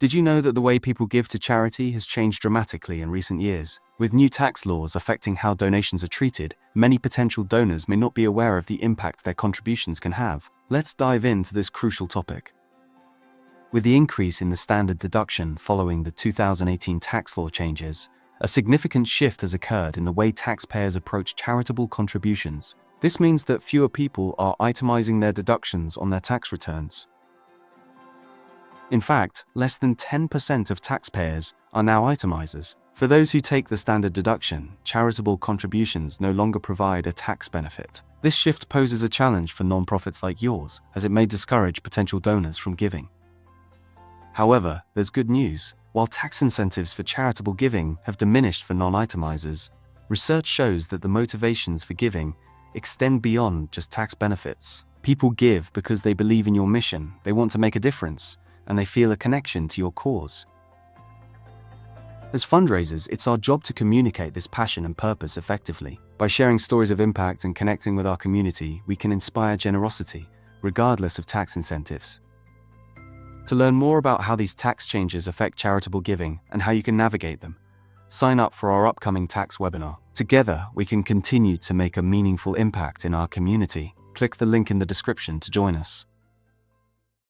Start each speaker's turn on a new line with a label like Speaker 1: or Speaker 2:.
Speaker 1: Did you know that the way people give to charity has changed dramatically in recent years? With new tax laws affecting how donations are treated, many potential donors may not be aware of the impact their contributions can have. Let's dive into this crucial topic. With the increase in the standard deduction following the 2018 tax law changes, a significant shift has occurred in the way taxpayers approach charitable contributions. This means that fewer people are itemizing their deductions on their tax returns. In fact, less than 10% of taxpayers are now itemizers. For those who take the standard deduction, charitable contributions no longer provide a tax benefit. This shift poses a challenge for nonprofits like yours, as it may discourage potential donors from giving. However, there's good news. While tax incentives for charitable giving have diminished for non-itemizers, research shows that the motivations for giving extend beyond just tax benefits. People give because they believe in your mission, they want to make a difference, and they feel a connection to your cause. As fundraisers, it's our job to communicate this passion and purpose effectively. By sharing stories of impact and connecting with our community, we can inspire generosity, regardless of tax incentives. To learn more about how these tax changes affect charitable giving and how you can navigate them, sign up for our upcoming tax webinar. Together, we can continue to make a meaningful impact in our community. Click the link in the description to join us.